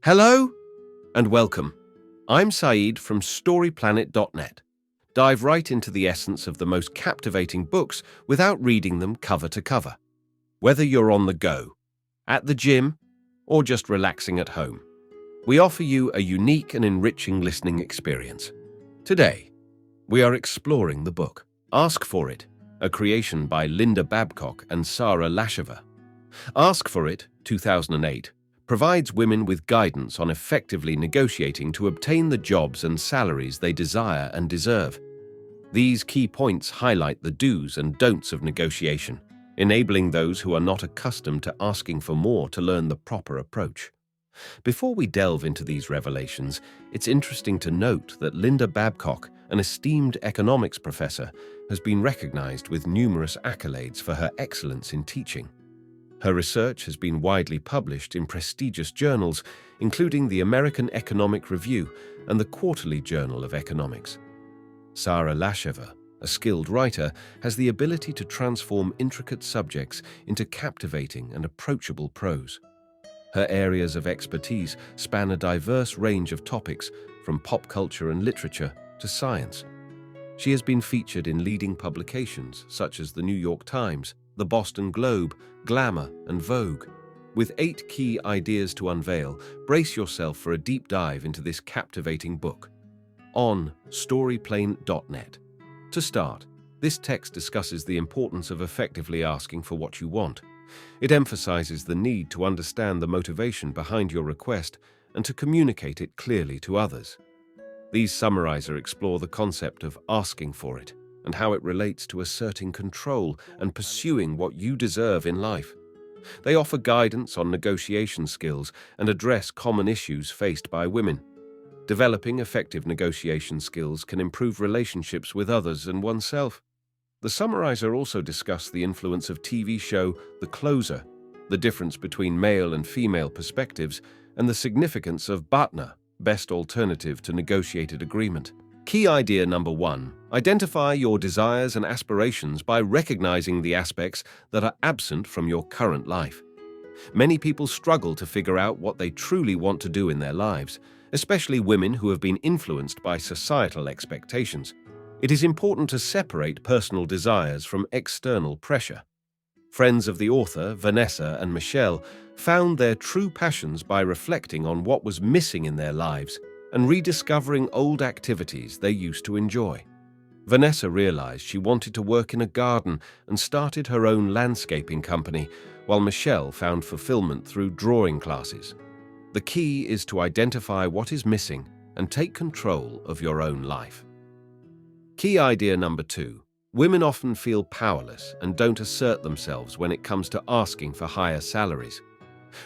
Hello and welcome. I'm Saeed from StoryPlanet.net. Dive right into the essence of the most captivating books without reading them cover to cover. Whether you're on the go, at the gym, or just relaxing at home, we offer you a unique and enriching listening experience. Today, we are exploring the book Ask for It, a creation by Linda Babcock and Sara Laschever. Ask for It, 2008, provides women with guidance on effectively negotiating to obtain the jobs and salaries they desire and deserve. These key points highlight the do's and don'ts of negotiation, enabling those who are not accustomed to asking for more to learn the proper approach. Before we delve into these revelations, it's interesting to note that Linda Babcock, an esteemed economics professor, has been recognized with numerous accolades for her excellence in teaching. Her research has been widely published in prestigious journals, including the American Economic Review and the Quarterly Journal of Economics. Sara Laschever, a skilled writer, has the ability to transform intricate subjects into captivating and approachable prose. Her areas of expertise span a diverse range of topics, from pop culture and literature to science. She has been featured in leading publications such as the New York Times, the Boston Globe, Glamour, and Vogue. With 8 key ideas to unveil, brace yourself for a deep dive into this captivating book. On StoryPlanet.net. To start, this text discusses the importance of effectively asking for what you want. It emphasizes the need to understand the motivation behind your request and to communicate it clearly to others. These summarizer explore the concept of asking for it and how it relates to asserting control and pursuing what you deserve in life. They offer guidance on negotiation skills and address common issues faced by women. Developing effective negotiation skills can improve relationships with others and oneself. The summarizer also discussed the influence of TV show The Closer, the difference between male and female perspectives, and the significance of BATNA, best alternative to negotiated agreement. Key idea number 1, identify your desires and aspirations by recognizing the aspects that are absent from your current life. Many people struggle to figure out what they truly want to do in their lives, especially women who have been influenced by societal expectations. It is important to separate personal desires from external pressure. Friends of the author, Vanessa and Michelle, found their true passions by reflecting on what was missing in their lives and rediscovering old activities they used to enjoy. Vanessa realized she wanted to work in a garden and started her own landscaping company, while Michelle found fulfillment through drawing classes. The key is to identify what is missing and take control of your own life. Key idea number 2, women often feel powerless and don't assert themselves when it comes to asking for higher salaries.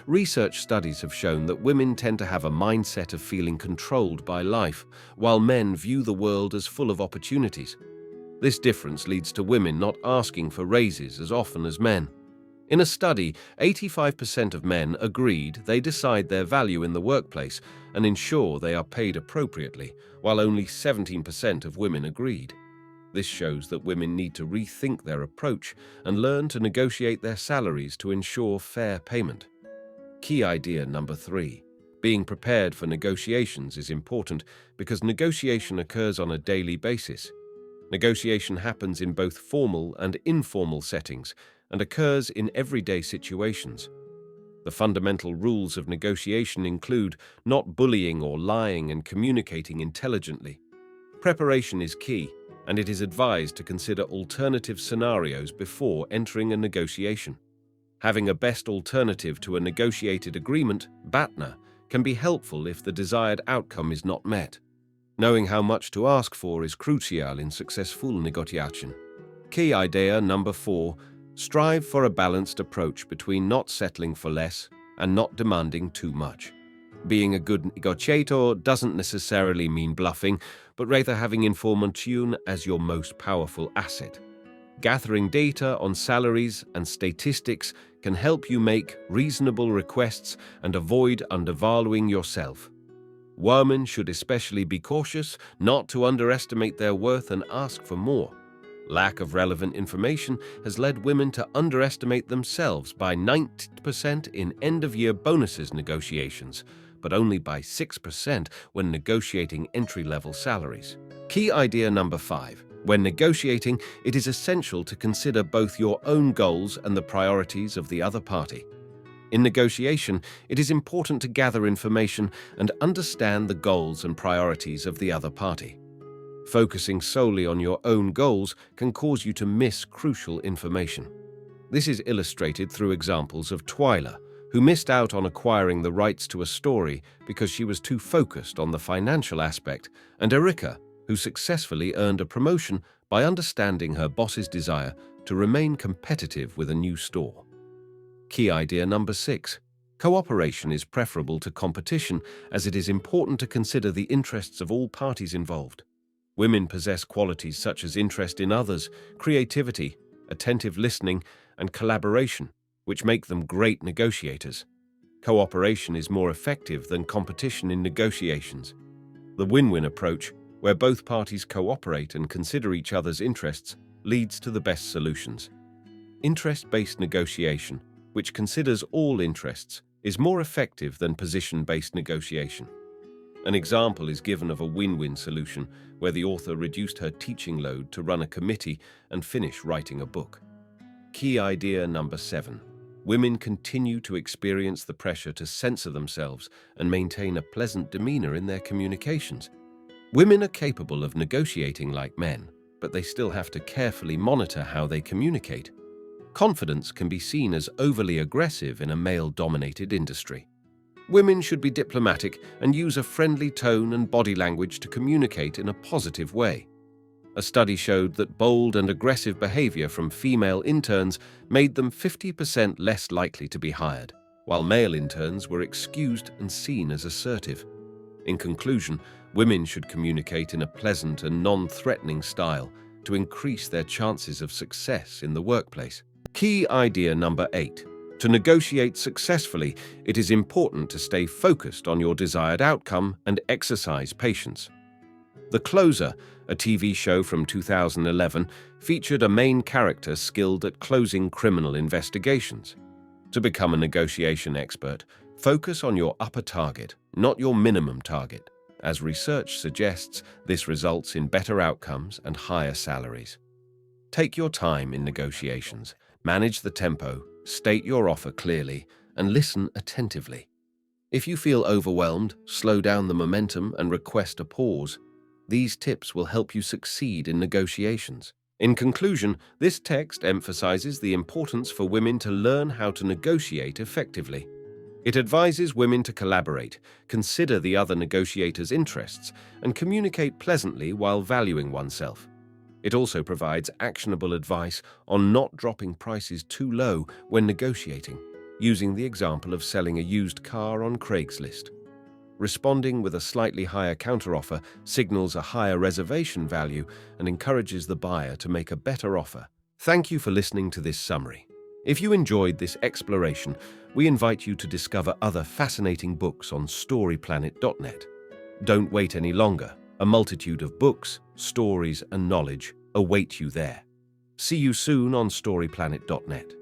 Research studies have shown that women tend to have a mindset of feeling controlled by life, while men view the world as full of opportunities. This difference leads to women not asking for raises as often as men. In a study, 85% of men agreed they decide their value in the workplace and ensure they are paid appropriately, while only 17% of women agreed. This shows that women need to rethink their approach and learn to negotiate their salaries to ensure fair payment. Key idea number 3. Being prepared for negotiations is important because negotiation occurs on a daily basis. Negotiation happens in both formal and informal settings and occurs in everyday situations. The fundamental rules of negotiation include not bullying or lying and communicating intelligently. Preparation is key, and it is advised to consider alternative scenarios before entering a negotiation. Having a best alternative to a negotiated agreement, BATNA, can be helpful if the desired outcome is not met. Knowing how much to ask for is crucial in successful negotiation. Key idea number 4, strive for a balanced approach between not settling for less and not demanding too much. Being a good negotiator doesn't necessarily mean bluffing, but rather having information as your most powerful asset. Gathering data on salaries and statistics can help you make reasonable requests and avoid undervaluing yourself. Women should especially be cautious not to underestimate their worth and ask for more. Lack of relevant information has led women to underestimate themselves by 90% in end-of-year bonuses negotiations, but only by 6% when negotiating entry-level salaries. Key idea number 5. When negotiating, it is essential to consider both your own goals and the priorities of the other party. In negotiation, it is important to gather information and understand the goals and priorities of the other party. Focusing solely on your own goals can cause you to miss crucial information. This is illustrated through examples of Twyla, who missed out on acquiring the rights to a story because she was too focused on the financial aspect, and Erica, who successfully earned a promotion by understanding her boss's desire to remain competitive with a new store. Key idea number 6. Cooperation is preferable to competition, as it is important to consider the interests of all parties involved. Women possess qualities such as interest in others, creativity, attentive listening, and collaboration, which make them great negotiators. Cooperation is more effective than competition in negotiations. The win-win approach, where both parties cooperate and consider each other's interests, leads to the best solutions. Interest-based negotiation, which considers all interests, is more effective than position-based negotiation. An example is given of a win-win solution where the author reduced her teaching load to run a committee and finish writing a book. Key idea number 7. Women continue to experience the pressure to censor themselves and maintain a pleasant demeanor in their communications. Women are capable of negotiating like men, but they still have to carefully monitor how they communicate. Confidence can be seen as overly aggressive in a male-dominated industry. Women should be diplomatic and use a friendly tone and body language to communicate in a positive way. A study showed that bold and aggressive behavior from female interns made them 50% less likely to be hired, while male interns were excused and seen as assertive. In conclusion, women should communicate in a pleasant and non-threatening style to increase their chances of success in the workplace. Key idea number 8. To negotiate successfully, it is important to stay focused on your desired outcome and exercise patience. The Closer, a TV show from 2011, featured a main character skilled at closing criminal investigations. To become a negotiation expert, focus on your upper target, not your minimum target. As research suggests, this results in better outcomes and higher salaries. Take your time in negotiations. Manage the tempo, state your offer clearly, and listen attentively. If you feel overwhelmed, slow down the momentum and request a pause. These tips will help you succeed in negotiations. In conclusion, this text emphasizes the importance for women to learn how to negotiate effectively. It advises women to collaborate, consider the other negotiator's interests, and communicate pleasantly while valuing oneself. It also provides actionable advice on not dropping prices too low when negotiating, using the example of selling a used car on Craigslist. Responding with a slightly higher counteroffer signals a higher reservation value and encourages the buyer to make a better offer. Thank you for listening to this summary. If you enjoyed this exploration, we invite you to discover other fascinating books on storyplanet.net. Don't wait any longer. A multitude of books, stories, and knowledge await you there. See you soon on storyplanet.net.